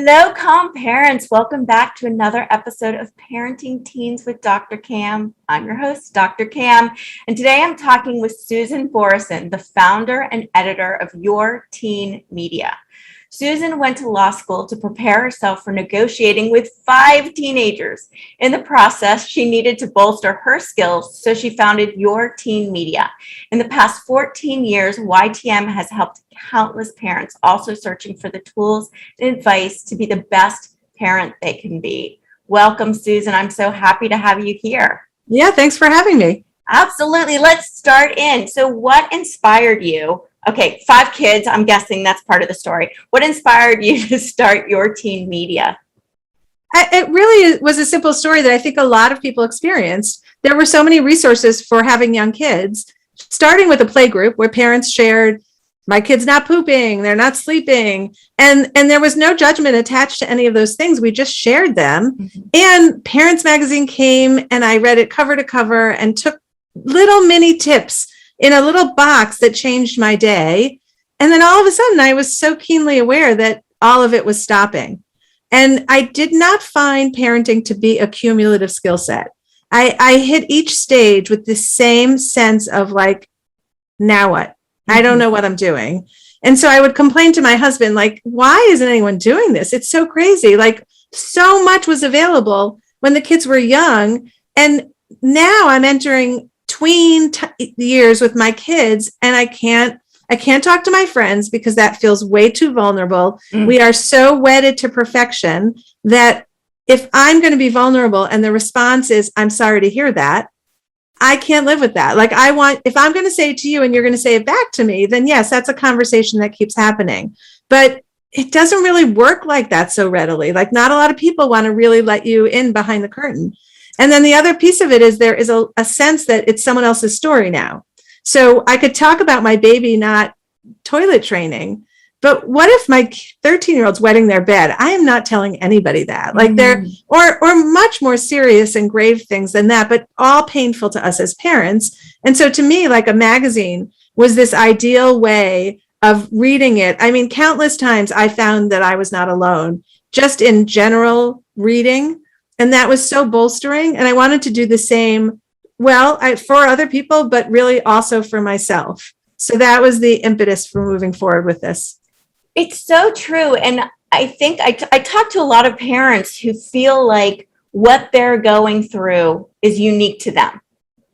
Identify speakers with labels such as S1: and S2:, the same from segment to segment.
S1: Hello, calm parents. Welcome back to another episode of Parenting Teens with Dr. Cam. I'm your host, Dr. Cam, and today I'm talking with Susan Borison, the founder and editor of Your Teen Media. Susan went to law school to prepare herself for negotiating with 5 teenagers. In the process, she needed to bolster her skills, so she founded Your Teen Media. In the past 14 years, YTM has helped countless parents also searching for the tools and advice to be the best parent they can be. Welcome, Susan. I'm so happy to have you here.
S2: Yeah, thanks for having me.
S1: Absolutely. Let's start in. So what inspired you? Okay, 5 kids. I'm guessing that's part of the story. What inspired you to start Your Teen Media?
S2: It really was a simple story that I think a lot of people experienced. There were so many resources for having young kids, starting with a play group where parents shared, my kid's not pooping, they're not sleeping. And there was no judgment attached to any of those things. We just shared them. Mm-hmm. And Parents Magazine came and I read it cover to cover and took little mini tips in a little box that changed my day. And then all of a sudden, I was so keenly aware that all of it was stopping. And I did not find parenting to be a cumulative skill set. I hit each stage with the same sense of like, now what? I don't know what I'm doing. And so I would complain to my husband, like, why isn't anyone doing this? It's so crazy. Like, so much was available when the kids were young. And now I'm entering tween years with my kids, and I can't talk to my friends because that feels way too vulnerable. We are so wedded to perfection that if I'm going to be vulnerable and the response is, I'm sorry to hear that, I can't live with that. Like, if I'm going to say it to you and you're going to say it back to me, then yes, that's a conversation that keeps happening. But it doesn't really work like that so readily. Like, not a lot of people want to really let you in behind the curtain. And then the other piece of it is there is a sense that it's someone else's story now. So I could talk about my baby not toilet training, but what if my 13-year-old's wetting their bed? I am not telling anybody that. Like, they're or much more serious and grave things than that, but all painful to us as parents. And so to me, like, a magazine was this ideal way of reading it. I mean, countless times I found that I was not alone, just in general reading. And that was so bolstering. And I wanted to do the same, for other people, but really also for myself. So that was the impetus for moving forward with this.
S1: It's so true. And I think I talk to a lot of parents who feel like what they're going through is unique to them.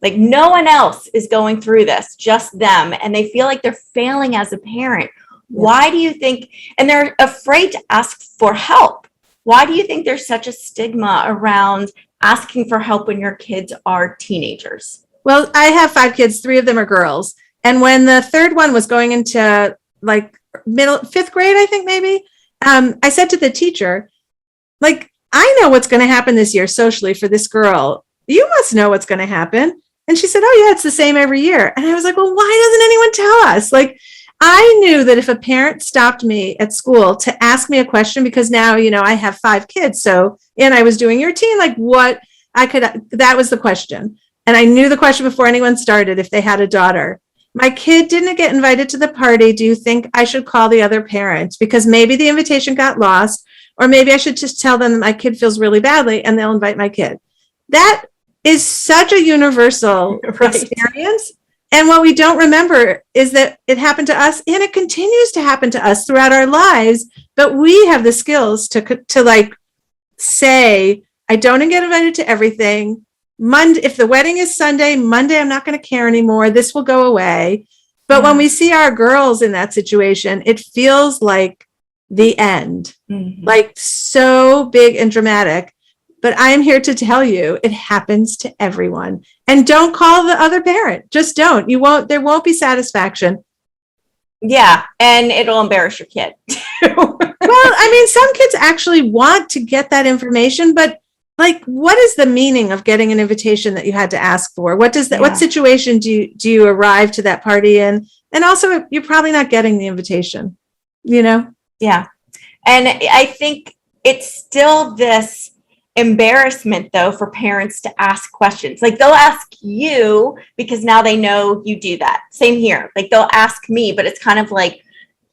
S1: Like, no one else is going through this, just them. And they feel like they're failing as a parent. Yeah. Why do you think, and they're afraid to ask for help. Why do you think there's such a stigma around asking for help when your kids are teenagers?
S2: Well, I have 5 kids, 3 of them are girls. And when the third one was going into like 5th grade, I think maybe, I said to the teacher, like, I know what's going to happen this year socially for this girl. You must know what's going to happen. And she said, oh yeah, it's the same every year. And I was like, well, why doesn't anyone tell us? Like, I knew that if a parent stopped me at school to ask me a question, because now, I have 5 kids. So, and I was doing Your Teen, like that was the question. And I knew the question before anyone started, if they had a daughter. My kid didn't get invited to the party. Do you think I should call the other parent? Because maybe the invitation got lost, or maybe I should just tell them that my kid feels really badly and they'll invite my kid. That is such a universal experience. And what we don't remember is that it happened to us, and it continues to happen to us throughout our lives. But we have the skills to like say, I don't get invited to everything. Monday, if the wedding is Sunday, Monday, I'm not going to care anymore. This will go away. But when we see our girls in that situation, it feels like the end, like so big and dramatic. But I am here to tell you, it happens to everyone. And don't call the other parent. Just don't. There won't be satisfaction.
S1: Yeah. And it'll embarrass your kid.
S2: Well, I mean, some kids actually want to get that information, but like, what is the meaning of getting an invitation that you had to ask for? What situation do you arrive to that party in? And also, you're probably not getting the invitation,
S1: Yeah. And I think it's still this embarrassment, though, for parents to ask questions. Like, they'll ask you because now they know you do that. Same here. Like, they'll ask me, but it's kind of like,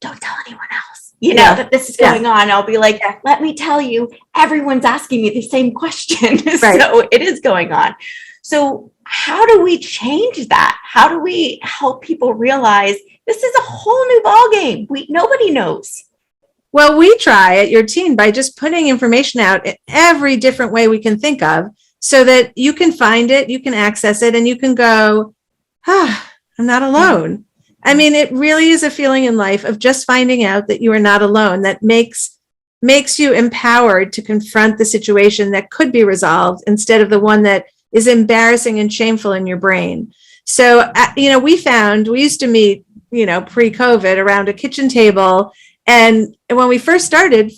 S1: don't tell anyone else.
S2: Yeah.
S1: that this is going on. I'll be like, let me tell you, everyone's asking me the same question.
S2: Right.
S1: So it is going on. So how do we change that? How do we help people realize this is a whole new ballgame? Nobody knows.
S2: Well, we try at Your Teen by just putting information out in every different way we can think of so that you can find it, you can access it, and you can go, I'm not alone. I mean, it really is a feeling in life of just finding out that you are not alone that makes you empowered to confront the situation that could be resolved instead of the one that is embarrassing and shameful in your brain. So, we used to meet, pre-COVID around a kitchen table. And when we first started,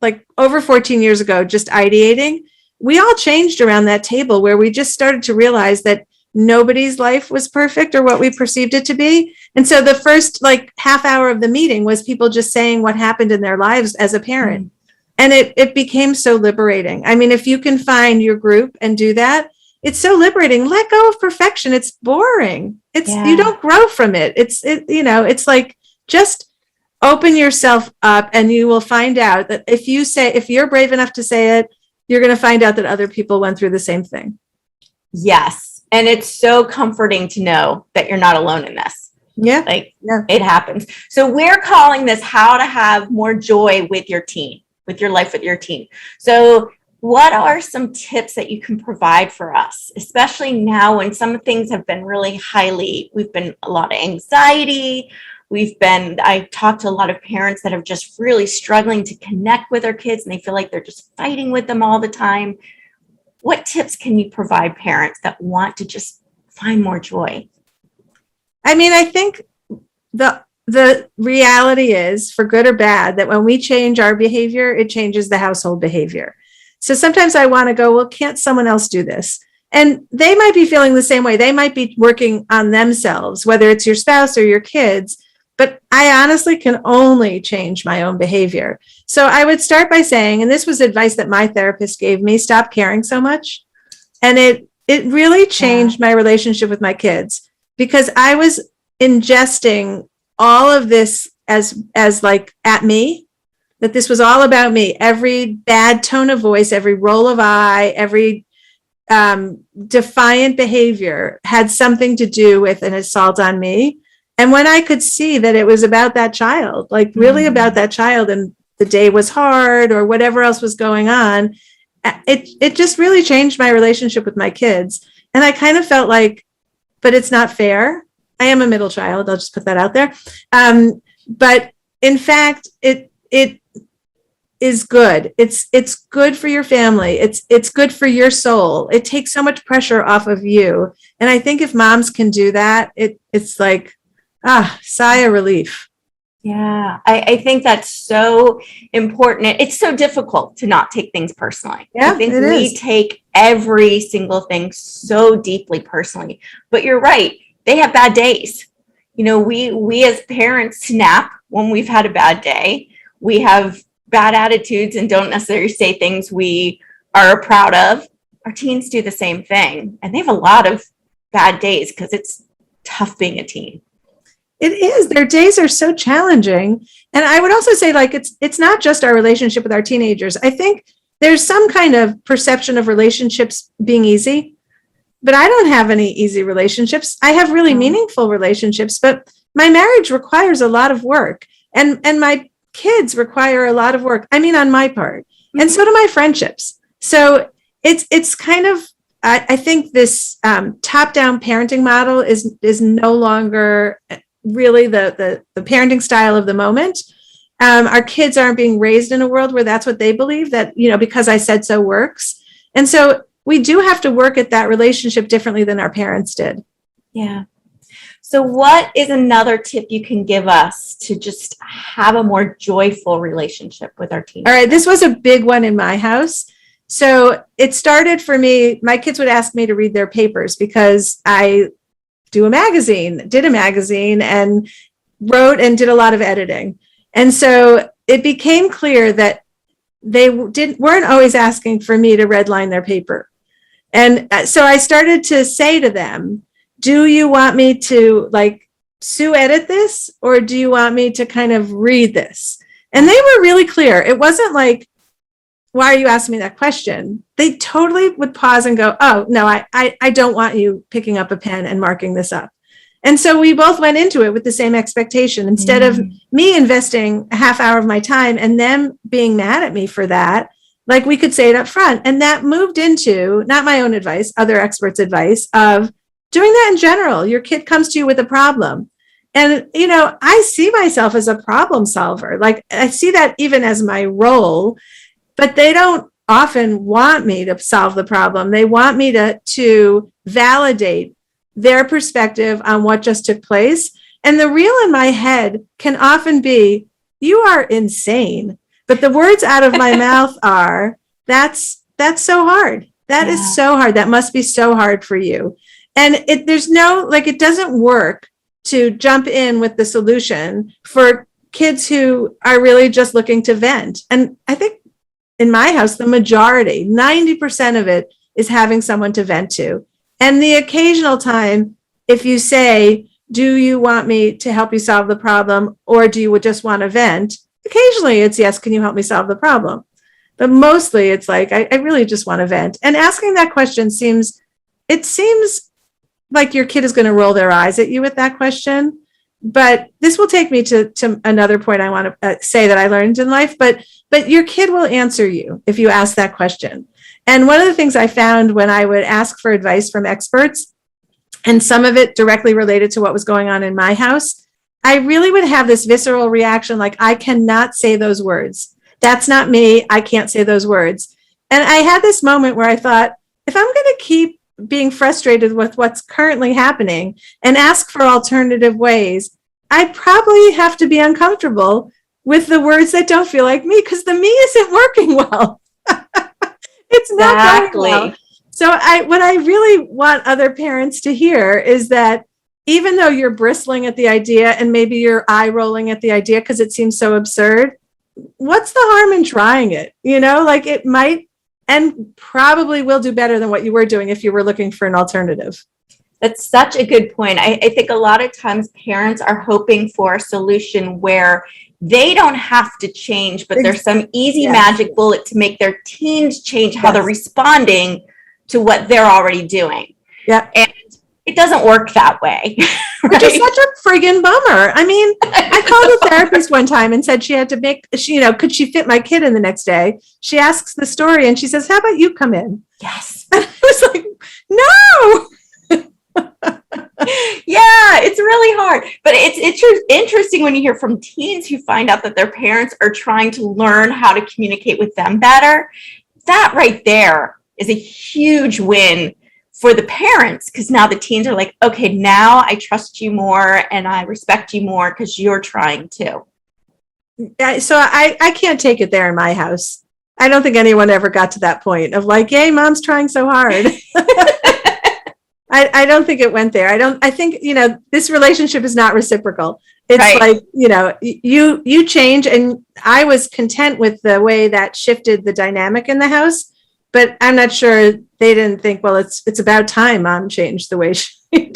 S2: like over 14 years ago, just ideating, we all changed around that table where we just started to realize that nobody's life was perfect or what we perceived it to be. And so the first half hour of the meeting was people just saying what happened in their lives as a parent. And it became so liberating. I mean, if you can find your group and do that, it's so liberating. Let go of perfection. It's boring. You don't grow from it. It's like just open yourself up and you will find out that if you're brave enough to say it, you're going to find out that other people went through the same thing.
S1: Yes. And it's so comforting to know that you're not alone in this.
S2: Yeah.
S1: It happens. So we're calling this how to have more joy with your teen, with your life with your teen. So what are some tips that you can provide for us, especially now when some things have been really we've been a lot of anxiety. I talked to a lot of parents that are just really struggling to connect with their kids and they feel like they're just fighting with them all the time. What tips can you provide parents that want to just find more joy?
S2: I mean, I think the reality is, for good or bad, that when we change our behavior, it changes the household behavior. So sometimes I want to go, well, can't someone else do this? And they might be feeling the same way. They might be working on themselves, whether it's your spouse or your kids. But I honestly can only change my own behavior. So I would start by saying, and this was advice that my therapist gave me, stop caring so much. And it really changed my relationship with my kids because I was ingesting all of this as like at me, that this was all about me. Every bad tone of voice, every roll of eye, every defiant behavior had something to do with an assault on me. And when I could see that it was about that child, like really about that child, and the day was hard or whatever else was going on, it just really changed my relationship with my kids. And I kind of felt like, but it's not fair. I am a middle child. I'll just put that out there. But in fact, it is good. It's good for your family. It's good for your soul. It takes so much pressure off of you. And I think if moms can do that, it's like, sigh of relief.
S1: Yeah, I think that's so important. It's so difficult to not take things personally.
S2: Yeah,
S1: I think
S2: it
S1: we
S2: is.
S1: take every single thing so deeply personally. But you're right. They have bad days. We as parents snap when we've had a bad day. We have bad attitudes and don't necessarily say things we are proud of. Our teens do the same thing. And they have a lot of bad days because it's tough being a teen.
S2: It is. Their days are so challenging. And I would also say, it's not just our relationship with our teenagers. I think there's some kind of perception of relationships being easy, but I don't have any easy relationships. I have really meaningful relationships, but my marriage requires a lot of work, and my kids require a lot of work. I mean, on my part, and so do my friendships. So it's kind of, I think this top-down parenting model is no longer really the parenting style of the moment. Our kids aren't being raised in a world where that's what they believe, that, because I said so works. And so we do have to work at that relationship differently than our parents did.
S1: Yeah. So what is another tip you can give us to just have a more joyful relationship with our teens?
S2: All right. This was a big one in my house. So it started for me, my kids would ask me to read their papers because I did a magazine and wrote and did a lot of editing. And so it became clear that they weren't always asking for me to redline their paper. And so I started to say to them, do you want me to Sue edit this, or do you want me to kind of read this? And they were really clear. It wasn't like, why are you asking me that question? They totally would pause and go, oh, no, I don't want you picking up a pen and marking this up. And so we both went into it with the same expectation. Instead of me investing a half hour of my time and them being mad at me for that, like we could say it up front. And that moved into, not my own advice, other experts' advice of doing that in general. Your kid comes to you with a problem. And, I see myself as a problem solver. Like I see that even as my role, but they don't often want me to solve the problem. They want me to validate their perspective on what just took place. And the reel in my head can often be, you are insane. But the words out of my mouth are, that's so hard. That is so hard. That must be so hard for you. And there's no, like, it doesn't work to jump in with the solution for kids who are really just looking to vent. And I think in my house, the majority, 90% of it is having someone to vent to. And the occasional time, if you say, do you want me to help you solve the problem? Or do you just want to vent? Occasionally it's, yes, can you help me solve the problem? But mostly it's like, I really just want to vent. And asking that question seems like your kid is going to roll their eyes at you with that question. But this will take me to another point I want to say that I learned in life. But your kid will answer you if you ask that question. And one of the things I found when I would ask for advice from experts, and some of it directly related to what was going on in my house, I really would have this visceral reaction like, I cannot say those words. That's not me. I can't say those words. And I had this moment where I thought, if I'm going to keep being frustrated with what's currently happening and ask for alternative ways, I probably have to be uncomfortable with the words that don't feel like me, because the me isn't working well. It's not going well. So what I really want other parents to hear is that even though you're bristling at the idea and maybe you're eye rolling at the idea because it seems so absurd, what's the harm in trying it? Like it might and probably will do better than what you were doing if you were looking for an alternative.
S1: That's such a good point. I think a lot of times parents are hoping for a solution where they don't have to change, but there's some easy magic bullet to make their teens change how they're responding to what they're already doing.
S2: Yeah.
S1: And it doesn't work that way.
S2: Which is such a friggin' bummer. I mean, I called a therapist one time and said she had to could she fit my kid in the next day? She asks the story and she says, how about you come in?
S1: Yes.
S2: And I was like, no.
S1: Yeah, it's really hard. But it's interesting when you hear from teens who find out that their parents are trying to learn how to communicate with them better. That right there is a huge win for the parents, because now the teens are like, okay, now I trust you more and I respect you more because you're trying to.
S2: So I can't take it there in my house. I don't think anyone ever got to that point of like, yay, mom's trying so hard. I don't think it went there. I think, this relationship is not reciprocal. It's right. Like, you change, and I was content with the way that shifted the dynamic in the house, but I'm not sure they didn't think, well, it's about time mom changed the way she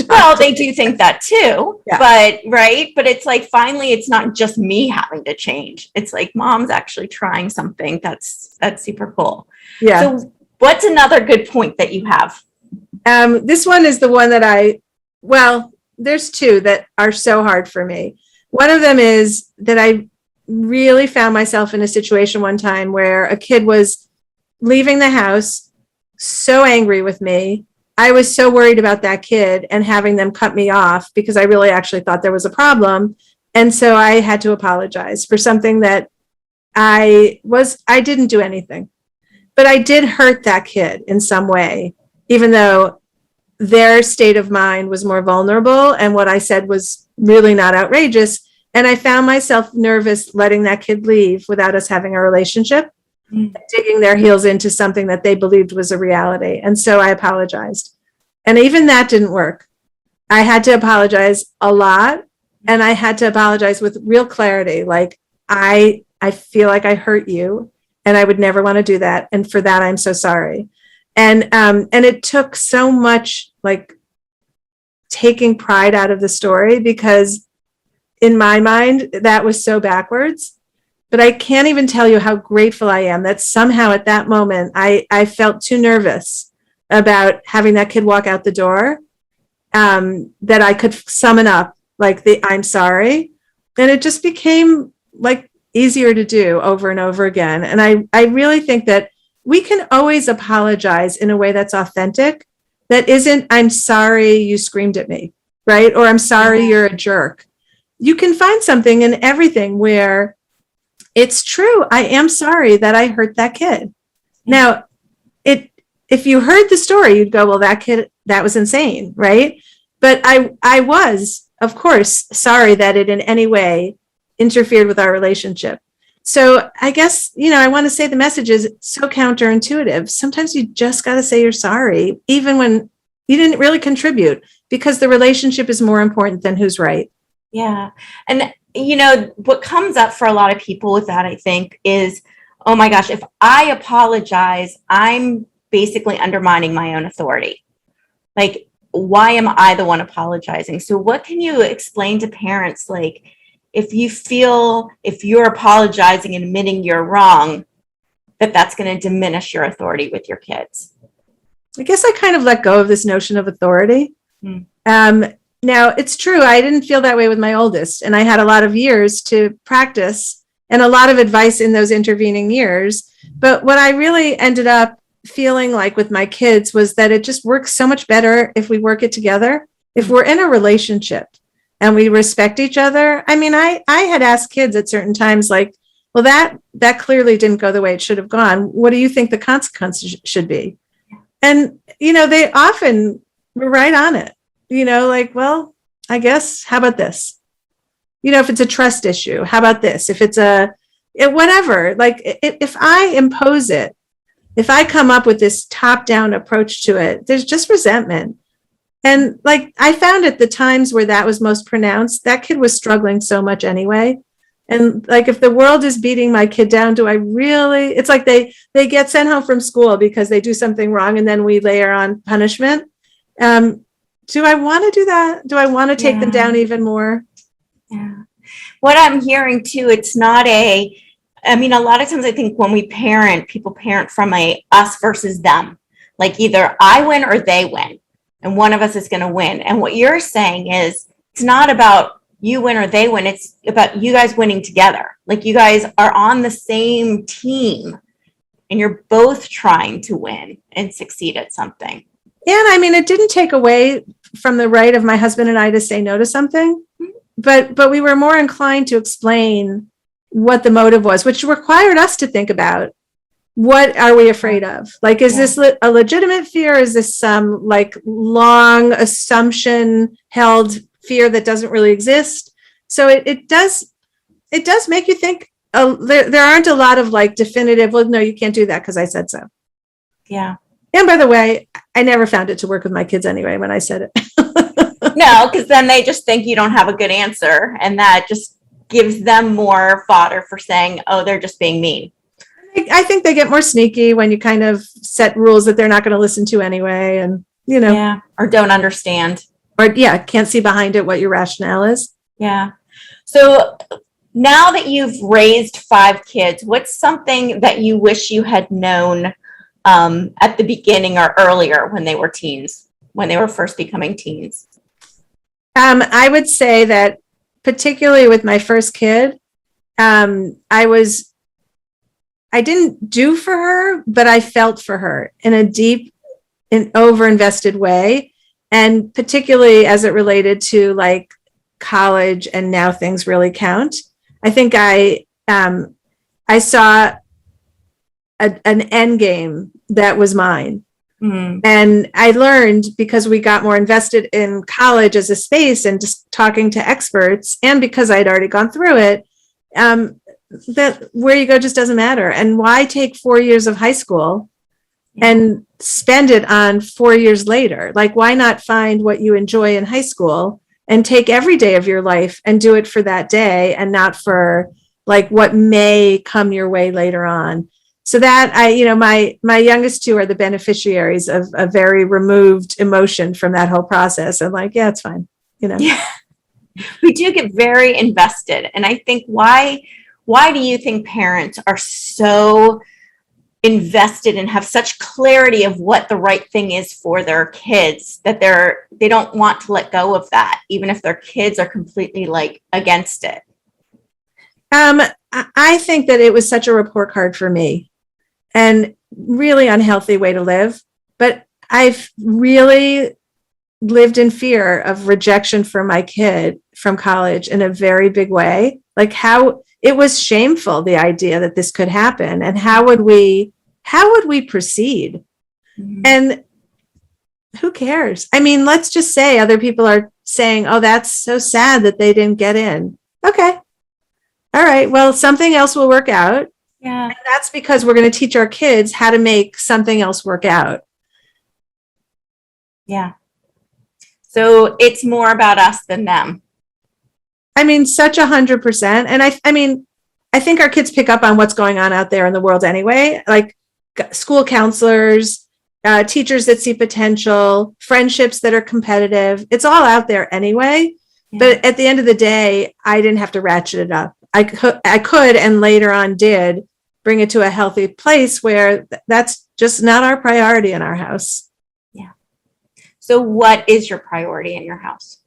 S1: well, they do think that too, yeah. But it's like, finally, it's not just me having to change. It's like mom's actually trying something that's super cool.
S2: Yeah.
S1: So what's another good point that you have?
S2: This one is the one that there's two that are so hard for me. One of them is that I really found myself in a situation one time where a kid was leaving the house, so angry with me. I was so worried about that kid and having them cut me off because I really actually thought there was a problem. And so I had to apologize for something that I didn't do anything, but I did hurt that kid in some way, even though their state of mind was more vulnerable and what I said was really not outrageous. And I found myself nervous letting that kid leave without us having a relationship, digging their heels into something that they believed was a reality. And so I apologized. And even that didn't work. I had to apologize a lot, and I had to apologize with real clarity. Like, I feel like I hurt you, and I would never want to do that. And for that, I'm so sorry. And it took so much like taking pride out of the story, because in my mind, that was so backwards. but I can't even tell you how grateful I am that somehow at that moment, I felt too nervous about having that kid walk out the door, that I could summon up like I'm sorry. And it just became like easier to do over and over again. And I really think that we can always apologize in a way that's authentic, that isn't, I'm sorry you screamed at me, right? Or I'm sorry you're a jerk. You can find something in everything where it's true. I am sorry that I hurt that kid. Now, if you heard the story, you'd go, well, that kid, that was insane, right? But I was, of course, sorry that it in any way interfered with our relationship. So I guess, I want to say the message is so counterintuitive. Sometimes you just got to say you're sorry, even when you didn't really contribute, because the relationship is more important than who's right.
S1: Yeah. And, what comes up for a lot of people with that, I think, is, oh my gosh, if I apologize, I'm basically undermining my own authority. Like, why am I the one apologizing? So what can you explain to parents, like, if you feel if you're apologizing and admitting you're wrong, that's going to diminish your authority with your kids?
S2: I guess I kind of let go of this notion of authority. Now, it's true, I didn't feel that way with my oldest, and I had a lot of years to practice and a lot of advice in those intervening years. But what I really ended up feeling like with my kids was that it just works so much better if we work it together, if we're in a relationship and we respect each other. I mean, I had asked kids at certain times, like, well, that clearly didn't go the way it should have gone. What do you think the consequences should be? And, they often were right on it, like, well, I guess, how about this? If it's a trust issue, how about this? If it's whatever, like if I impose it, if I come up with this top-down approach to it, there's just resentment. And like, I found at the times where that was most pronounced, that kid was struggling so much anyway. And like, if the world is beating my kid down, do I really, it's like they get sent home from school because they do something wrong and then we layer on punishment. Do I want to do that? Do I want to take them down even more?
S1: Yeah. What I'm hearing too, it's not a lot of times I think when we parent, people parent from a us versus them. Like either I win or they win, and one of us is going to win. And what you're saying is it's not about you win or they win. It's about you guys winning together. Like you guys are on the same team and you're both trying to win and succeed at something.
S2: And it didn't take away from the right of my husband and I to say no to something, but we were more inclined to explain what the motive was, which required us to think about, what are we afraid of? Like, is this a legitimate fear? Is this some like long assumption held fear that doesn't really exist? So it does make you think. There aren't a lot of like definitive, well, no, you can't do that because I said so.
S1: Yeah.
S2: And by the way, I never found it to work with my kids anyway when I said it.
S1: No, because then they just think you don't have a good answer. And that just gives them more fodder for saying, oh, they're just being mean.
S2: I think they get more sneaky when you kind of set rules that they're not going to listen to anyway. And,
S1: Yeah. Or don't understand.
S2: Or, can't see behind it what your rationale is.
S1: Yeah. So now that you've raised 5 kids, what's something that you wish you had known at the beginning or earlier when they were teens, when they were first becoming teens?
S2: I would say that particularly with my first kid, I didn't do for her, but I felt for her in a deep and over-invested way. And particularly as it related to like college and now things really count. I think I saw an end game that was mine. Mm-hmm. And I learned, because we got more invested in college as a space and just talking to experts, and because I'd already gone through it, that where you go just doesn't matter. And why take 4 years of high school and spend it on 4 years later? Like, why not find what you enjoy in high school and take every day of your life and do it for that day and not for like what may come your way later on? So that my youngest 2 are the beneficiaries of a very removed emotion from that whole process. I'm like, yeah, it's fine.
S1: Yeah. We do get very invested. And I think why why do you think parents are so invested and have such clarity of what the right thing is for their kids that they don't want to let go of that, even if their kids are completely like against it?
S2: I think that it was such a report card for me and really unhealthy way to live. But I've really lived in fear of rejection for my kid from college in a very big way. Like how it was shameful, the idea that this could happen, and how would we proceed?
S1: Mm-hmm.
S2: And who cares? I mean, let's just say other people are saying, oh, that's so sad that they didn't get in. Okay. All right. Well, something else will work out.
S1: Yeah.
S2: And that's because we're going to teach our kids how to make something else work out.
S1: Yeah. So it's more about us than them.
S2: I mean, such 100%. And I mean, I think our kids pick up on what's going on out there in the world anyway, like school counselors, teachers that see potential, friendships that are competitive. It's all out there anyway. Yeah. But at the end of the day, I didn't have to ratchet it up. I could, and later on did, bring it to a healthy place where that's just not our priority in our house.
S1: Yeah. So what is your priority in your house?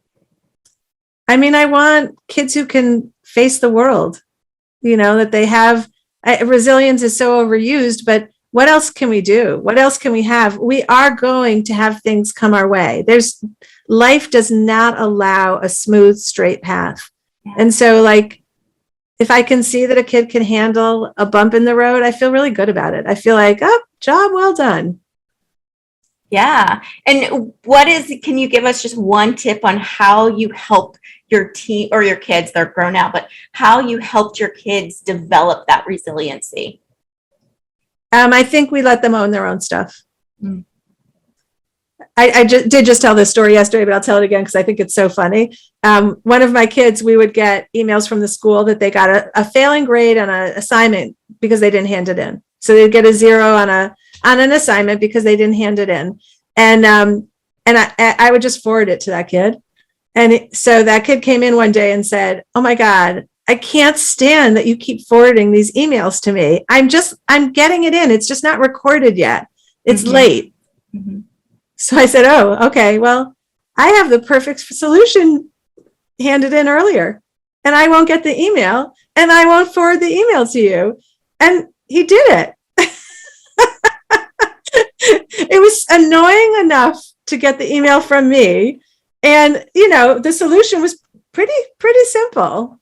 S2: I mean, I want kids who can face the world, that they have. Resilience is so overused, but what else can we do? What else can we have? We are going to have things come our way. Life does not allow a smooth, straight path. Yeah. And so if I can see that a kid can handle a bump in the road, I feel really good about it. I feel like, oh, job well done.
S1: Yeah. And can you give us just one tip on how you help your teen or your kids, they're grown now, but how you helped your kids develop that resiliency?
S2: I think we let them own their own stuff.
S1: Mm.
S2: I did just tell this story yesterday, but I'll tell it again because I think it's so funny. One of my kids, we would get emails from the school that they got a failing grade on an assignment because they didn't hand it in. So they'd get a 0 on an assignment because they didn't hand it in. And I would just forward it to that kid. And so that kid came in one day and said, oh my God, I can't stand that you keep forwarding these emails to me. I'm getting it in. It's just not recorded yet. It's mm-hmm. late. Mm-hmm. So I said, oh, okay, well, I have the perfect solution handed in earlier, and I won't get the email, and I won't forward the email to you. And he did it. It was annoying enough to get the email from me. And, the solution was pretty simple.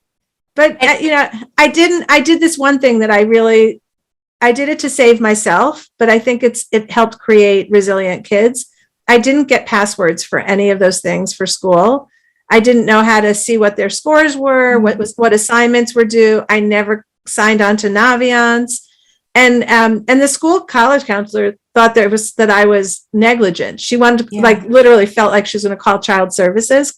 S2: But, I did this one thing that I did it to save myself, but I think it helped create resilient kids. I didn't get passwords for any of those things for school. I didn't know how to see what their scores were, what assignments were due. I never signed on to Naviance. And the school college counselor thought that I was negligent. She wanted to literally felt like she was going to call child services.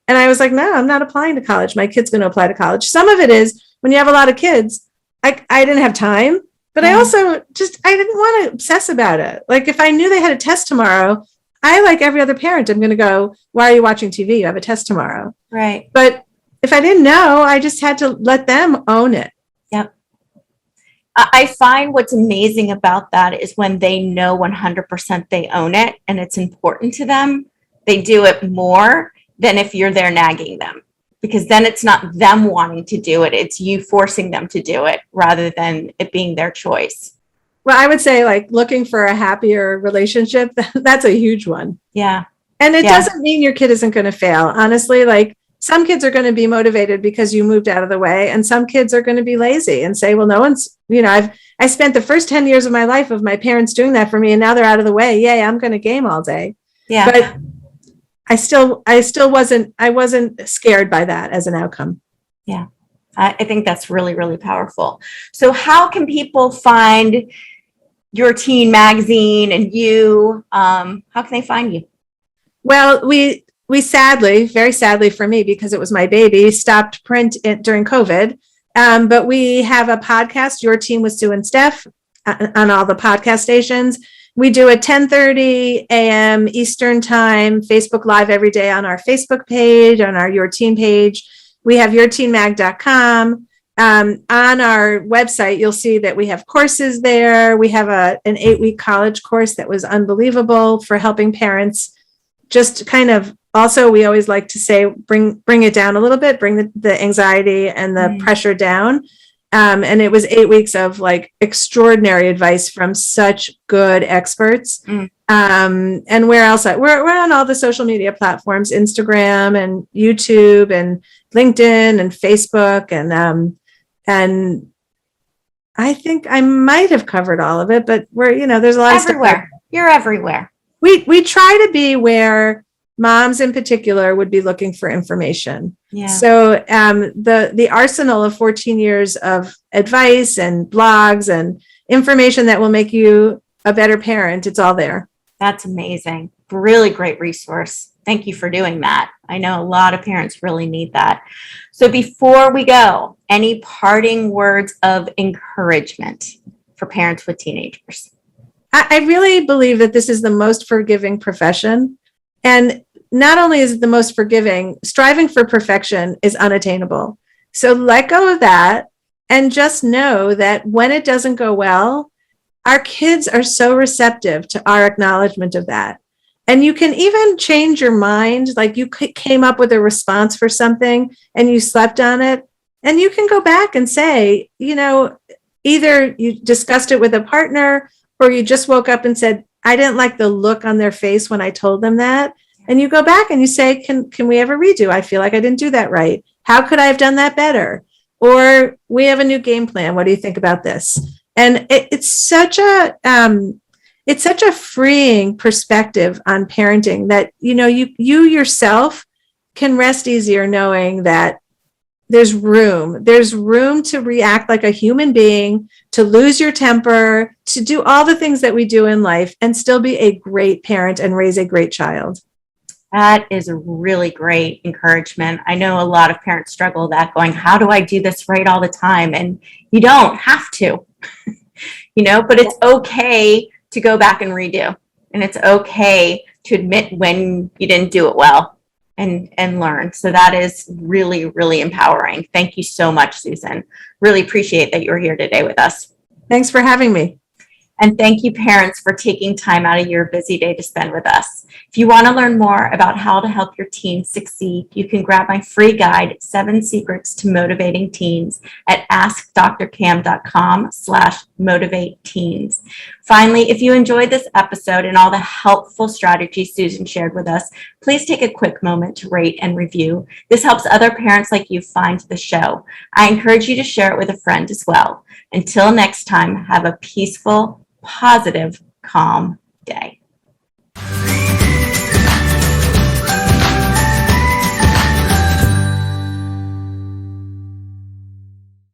S2: And I was like, no, I'm not applying to college. My kid's going to apply to college. Some of it is when you have a lot of kids, I didn't have time, but I also I didn't want to obsess about it. Like if I knew they had a test tomorrow, like every other parent, I'm going to go, why are you watching TV? You have a test tomorrow.
S1: Right.
S2: But if I didn't know, I just had to let them own it.
S1: Yep. I find what's amazing about that is when they know 100% they own it and it's important to them, they do it more than if you're there nagging them, because then it's not them wanting to do it. It's you forcing them to do it rather than it being their choice.
S2: Well, I would say looking for a happier relationship, that's a huge one.
S1: Yeah.
S2: And it doesn't mean your kid isn't going to fail. Honestly, some kids are going to be motivated because you moved out of the way, and some kids are going to be lazy and say, well, no one's, I spent the first 10 years of my life of my parents doing that for me, and now they're out of the way. Yay, I'm going to game all day.
S1: Yeah.
S2: But I still wasn't scared by that as an outcome.
S1: Yeah. I think that's really, really powerful. So how can people find your teen magazine and you? How can they find you?
S2: Well, we sadly, very sadly for me, because it was my baby, stopped print during COVID. But we have a podcast, Your Teen with Sue and Steph, on all the podcast stations. We do a 10:30 a.m. Eastern time Facebook Live every day on our Facebook page, on our Your Teen page. We have yourteenmag.com. on our website, you'll see that we have courses there. We have an 8-week college course that was unbelievable for helping parents just kind of, also, we always like to say, bring it down a little bit, bring the anxiety and the pressure down. And it was 8 weeks of like extraordinary advice from such good experts. And where else? We're on all the social media platforms, Instagram and YouTube and LinkedIn and Facebook. And I think I might have covered all of it, but there's a lot of stuff.
S1: Everywhere. You're everywhere.
S2: We try to be where moms in particular would be looking for information.
S1: Yeah.
S2: So the arsenal of 14 years of advice and blogs and information that will make you a better parent, it's all there.
S1: That's amazing. Really great resource. Thank you for doing that. I know a lot of parents really need that. So before we go, any parting words of encouragement for parents with teenagers?
S2: I really believe that this is the most forgiving profession. And not only is it the most forgiving, striving for perfection is unattainable. So let go of that and just know that when it doesn't go well, our kids are so receptive to our acknowledgement of that. And you can even change your mind, like you came up with a response for something and you slept on it. And you can go back and say, either you discussed it with a partner or you just woke up and said, I didn't like the look on their face when I told them that. And you go back and you say, can we ever redo? I feel like I didn't do that right. How could I have done that better? Or we have a new game plan. What do you think about this? And it's such a freeing perspective on parenting that, you yourself can rest easier knowing that there's room to react like a human being, to lose your temper, to do all the things that we do in life and still be a great parent and raise a great child.
S1: That is a really great encouragement. I know a lot of parents struggle with that, going, how do I do this right all the time? And you don't have to, but it's okay to go back and redo. And it's okay to admit when you didn't do it well and learn. So that is really, really empowering. Thank you so much, Susan. Really appreciate that you were here today with us.
S2: Thanks for having me.
S1: And thank you, parents, for taking time out of your busy day to spend with us. If you want to learn more about how to help your teens succeed, you can grab my free guide, 7 Secrets to Motivating Teens, at askdrcam.com/motivateteens. Finally, if you enjoyed this episode and all the helpful strategies Susan shared with us, please take a quick moment to rate and review. This helps other parents like you find the show. I encourage you to share it with a friend as well. Until next time, have a peaceful, positive, calm day.